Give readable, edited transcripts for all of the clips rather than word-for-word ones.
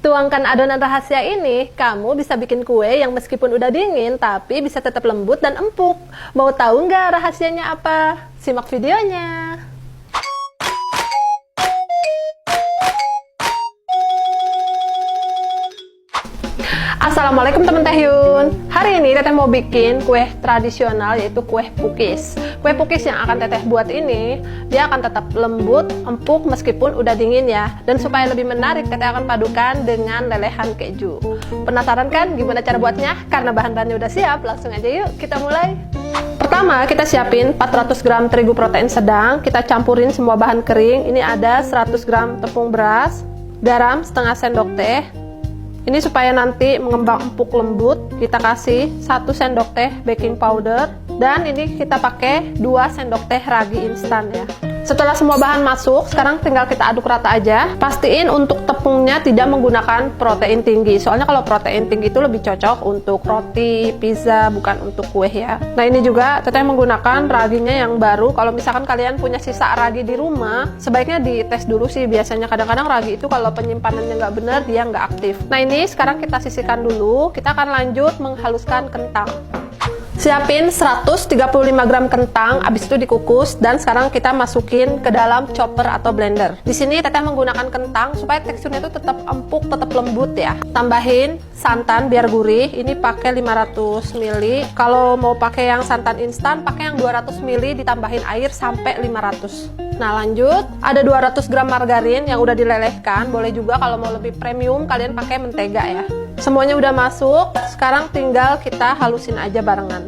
tuangkan adonan rahasia ini, kamu bisa bikin kue yang meskipun udah dingin, tapi bisa tetap lembut dan empuk. Mau tahu nggak rahasianya apa? Simak videonya. Assalamualaikum teman Taehyun. Hari ini Teteh mau bikin kue tradisional, yaitu kue pukis. Kue pukis yang akan Teteh buat ini, dia akan tetap lembut, empuk meskipun udah dingin ya. Dan supaya lebih menarik, Teteh akan padukan dengan lelehan keju. Penasaran kan gimana cara buatnya? Karena bahan-bahannya udah siap, langsung aja yuk kita mulai. Pertama, kita siapin 400 gram terigu protein sedang. Kita campurin semua bahan kering. Ini ada 100 gram tepung beras, garam setengah sendok teh. Ini supaya nanti mengembang empuk lembut, kita kasih 1 sendok teh baking powder, dan ini kita pakai 2 sendok teh ragi instan ya. Setelah semua bahan masuk, sekarang tinggal kita aduk rata aja. Pastiin untuk tepungnya tidak menggunakan protein tinggi, soalnya kalau protein tinggi itu lebih cocok untuk roti, pizza, bukan untuk kue ya. Nah ini juga Teteh menggunakan raginya yang baru. Kalau misalkan kalian punya sisa ragi di rumah, sebaiknya dites dulu sih. Biasanya kadang-kadang ragi itu kalau penyimpanannya nggak benar, dia nggak aktif. Nah ini sekarang kita sisihkan dulu. Kita akan lanjut menghaluskan kentang. Siapin 135 gram kentang, abis itu dikukus, dan sekarang kita masukin ke dalam chopper atau blender. Di sini Teteh menggunakan kentang supaya teksturnya itu tetap empuk, tetap lembut ya. Tambahin santan biar gurih. Ini pakai 500 ml. Kalau mau pakai yang santan instan, pakai yang 200 ml ditambahin air sampai 500. Nah lanjut, ada 200 gram margarin yang udah dilelehkan. Boleh juga kalau mau lebih premium kalian pakai mentega ya. Semuanya udah masuk, sekarang tinggal kita halusin aja barengan.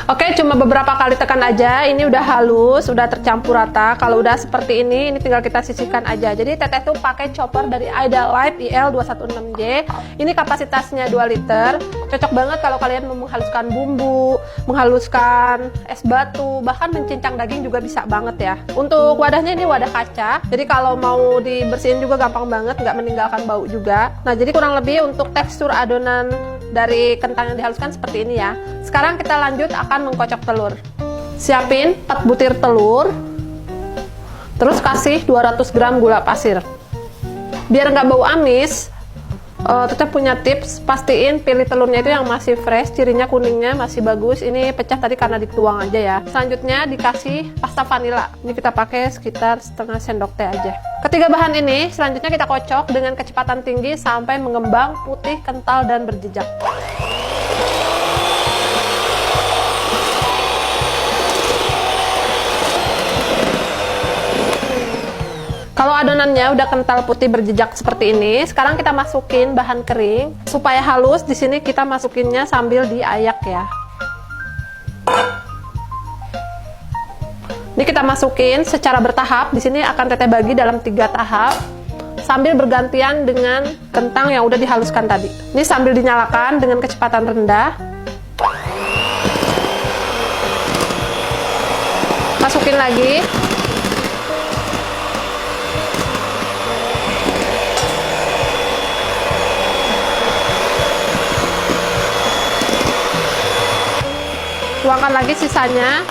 Oke, cuma beberapa kali tekan aja. Ini udah halus, udah tercampur rata. Kalau udah seperti ini tinggal kita sisihkan aja. Jadi Teteh tuh pakai chopper dari Idalife IL216J. Ini kapasitasnya 2 liter. Cocok banget kalau kalian mau menghaluskan bumbu, menghaluskan es batu, bahkan mencincang daging juga bisa banget ya. Untuk wadahnya ini wadah kaca. Jadi kalau mau dibersihin juga gampang banget, nggak meninggalkan bau juga. Nah, jadi kurang lebih untuk tekstur adonan dari kentang yang dihaluskan seperti ini ya. Sekarang kita lanjut akan mengkocok telur. Siapin 4 butir telur, terus kasih 200 gram gula pasir. Biar nggak bau amis, Teteh punya tips, pastiin pilih telurnya itu yang masih fresh, cirinya kuningnya masih bagus. Ini pecah tadi karena dituang aja ya. Selanjutnya dikasih pasta vanila. Ini kita pakai sekitar setengah sendok teh aja. Ketiga bahan ini selanjutnya kita kocok dengan kecepatan tinggi sampai mengembang putih, kental, dan berjejak. Kalau adonannya udah kental putih berjejak seperti ini, sekarang kita masukin bahan kering. Supaya halus, di sini kita masukinnya sambil diayak ya. Ini kita masukin secara bertahap. Di sini akan Teteh bagi dalam 3 tahap, sambil bergantian dengan kentang yang udah dihaluskan tadi. Ini sambil dinyalakan dengan kecepatan rendah. Masukin lagi. Tuangkan lagi sisanya.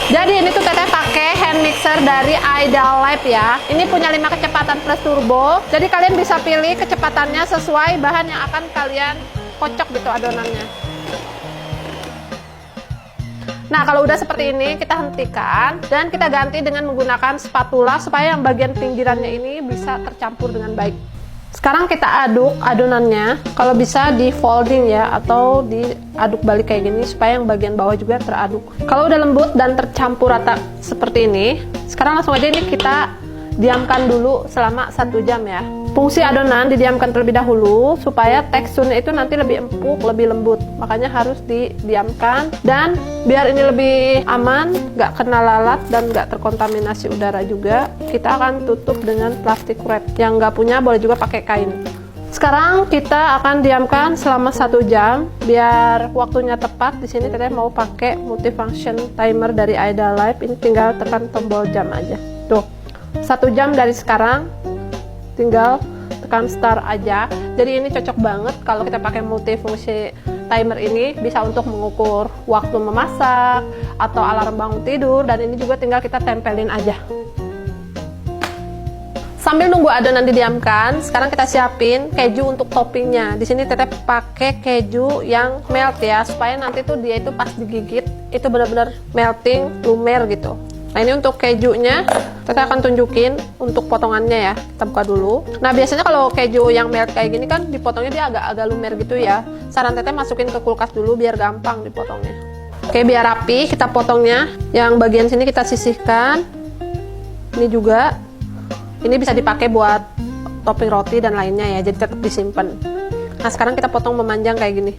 Jadi ini tuh Teteh pakai hand mixer dari Idalife ya. Ini punya 5 kecepatan plus turbo. Jadi kalian bisa pilih kecepatannya sesuai bahan yang akan kalian kocok gitu adonannya. Nah kalau udah seperti ini kita hentikan dan kita ganti dengan menggunakan spatula supaya yang bagian pinggirannya ini bisa tercampur dengan baik. Sekarang kita aduk adonannya, kalau bisa di folding ya, atau diaduk balik kayak gini supaya yang bagian bawah juga teraduk. Kalau udah lembut dan tercampur rata seperti ini, sekarang langsung aja ini kita diamkan dulu selama 1 jam ya. Fungsi adonan didiamkan terlebih dahulu supaya teksturnya itu nanti lebih empuk, lebih lembut. Makanya harus didiamkan, dan biar ini lebih aman, nggak kena lalat dan nggak terkontaminasi udara juga, kita akan tutup dengan plastik wrap. Yang nggak punya boleh juga pakai kain. Sekarang kita akan diamkan selama 1 jam biar waktunya tepat. Di sini Teteh mau pakai multifunction timer dari Idalife. Ini tinggal tekan tombol jam aja. Tuh, 1 jam dari sekarang. Tinggal tekan start aja. Jadi ini cocok banget kalau kita pakai multifungsi timer ini bisa untuk mengukur waktu memasak atau alarm bangun tidur, dan ini juga tinggal kita tempelin aja. Sambil nunggu adonan didiamkan, sekarang kita siapin keju untuk toppingnya. Di sini Teteh pakai keju yang melt ya, supaya nanti tuh dia itu pas digigit itu benar-benar melting, lumer gitu. Nah ini untuk kejunya, Teteh akan tunjukin untuk potongannya ya. Kita buka dulu. Nah biasanya kalau keju yang melt kayak gini kan dipotongnya dia agak-agak lumer gitu ya. Saran Teteh masukin ke kulkas dulu biar gampang dipotongnya. Oke, biar rapi kita potongnya. Yang bagian sini kita sisihkan. Ini juga. Ini bisa dipakai buat topping roti dan lainnya ya, jadi tetap disimpan. Nah sekarang kita potong memanjang kayak gini.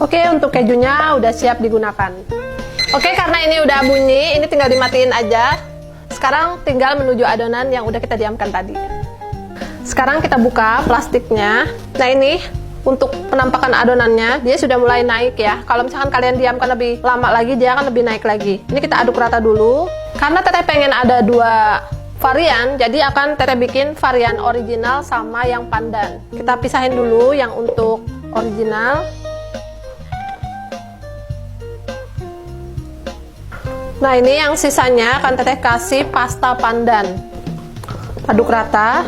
Oke, untuk kejunya udah siap digunakan. Oke, karena ini udah bunyi, ini tinggal dimatiin aja. Sekarang tinggal menuju adonan yang udah kita diamkan tadi. Sekarang kita buka plastiknya. Nah ini untuk penampakan adonannya, dia sudah mulai naik ya. Kalau misalkan kalian diamkan lebih lama lagi, dia akan lebih naik lagi. Ini kita aduk rata dulu. Karena Teteh pengen ada dua varian, jadi akan Teteh bikin varian original sama yang pandan. Kita pisahin dulu yang untuk original. Nah ini yang sisanya akan Teteh kasih pasta pandan. Aduk rata.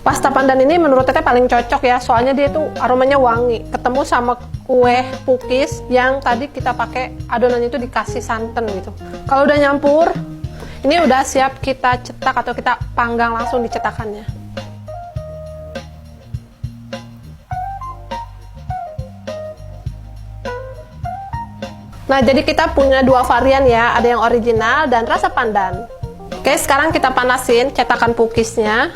Pasta pandan ini menurut Teteh paling cocok ya, soalnya dia tuh aromanya wangi, ketemu sama kue pukis yang tadi kita pakai adonan itu dikasih santan gitu. Kalau udah nyampur, ini udah siap kita cetak atau kita panggang langsung di cetakannya. Nah jadi kita punya dua varian ya, ada yang original dan rasa pandan. Oke, sekarang kita panasin cetakan pukisnya.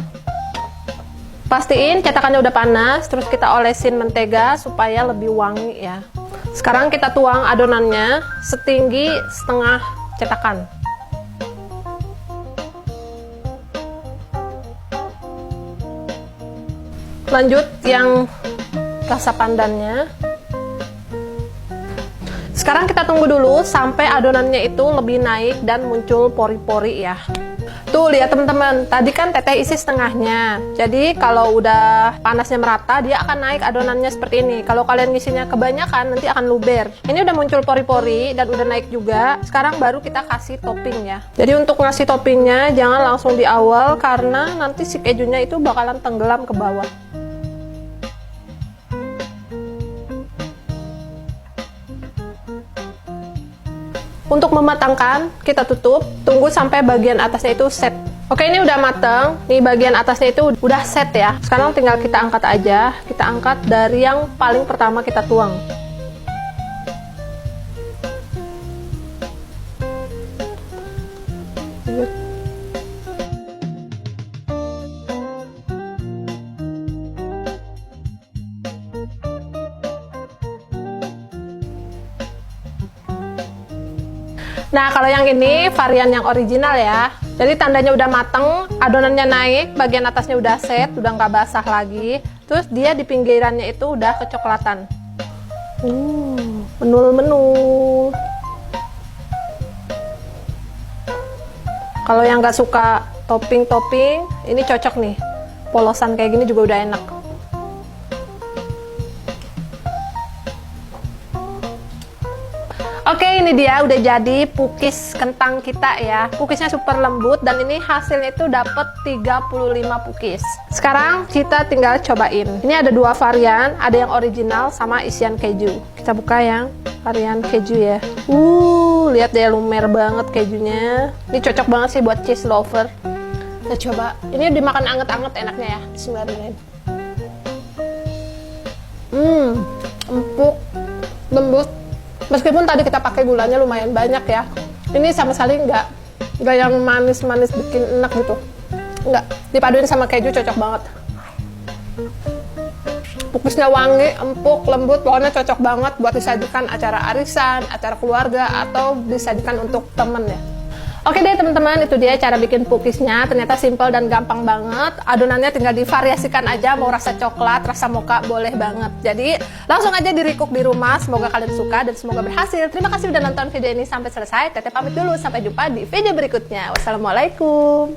Pastiin cetakannya udah panas, terus kita olesin mentega supaya lebih wangi ya. Sekarang kita tuang adonannya setinggi setengah cetakan. Lanjut yang rasa pandannya. Sekarang kita tunggu dulu sampai adonannya itu lebih naik dan muncul pori-pori ya. Tuh lihat teman-teman, tadi kan Teteh isi setengahnya. Jadi kalau udah panasnya merata, dia akan naik adonannya seperti ini. Kalau kalian ngisinya kebanyakan, nanti akan luber. Ini udah muncul pori-pori dan udah naik juga. Sekarang baru kita kasih topping ya. Jadi untuk ngasih toppingnya jangan langsung di awal, karena nanti si kejunya itu bakalan tenggelam ke bawah. Untuk mematangkan, kita tutup, tunggu sampai bagian atasnya itu set. Oke, ini udah mateng. Nih bagian atasnya itu udah set ya. Sekarang tinggal kita angkat aja. Kita angkat dari yang paling pertama kita tuang. Nah, kalau yang ini varian yang original ya. Jadi tandanya udah mateng, adonannya naik, bagian atasnya udah set, udah nggak basah lagi. Terus dia di pinggirannya itu udah kecoklatan. Menul-menul. Kalau yang nggak suka topping-topping, ini cocok nih. Polosan kayak gini juga udah enak. Oke, ini dia udah jadi pukis kentang kita ya. Pukisnya super lembut dan ini hasilnya itu dapat 35 pukis. Sekarang kita tinggal cobain. Ini ada dua varian, ada yang original sama isian keju. Kita buka yang varian keju ya. Lihat deh, lumer banget kejunya. Ini cocok banget sih buat cheese lover. Kita coba. Ini dimakan anget-anget enaknya ya. Bismillahirrahmanirrahim. Empuk, lembut. Meskipun tadi kita pakai gulanya lumayan banyak ya, ini sama sekali nggak yang manis-manis bikin enak gitu. Nggak, dipaduin sama keju cocok banget. Pukisnya wangi, empuk, lembut, pokoknya cocok banget buat disajikan acara arisan, acara keluarga, atau disajikan untuk temen ya. Oke deh teman-teman, itu dia cara bikin pukisnya. Ternyata simple dan gampang banget. Adonannya tinggal divariasikan aja, mau rasa coklat, rasa mocha, boleh banget. Jadi langsung aja di-recook di rumah. Semoga kalian suka dan semoga berhasil. Terima kasih udah nonton video ini sampai selesai. Teteh pamit dulu, sampai jumpa di video berikutnya. Wassalamualaikum.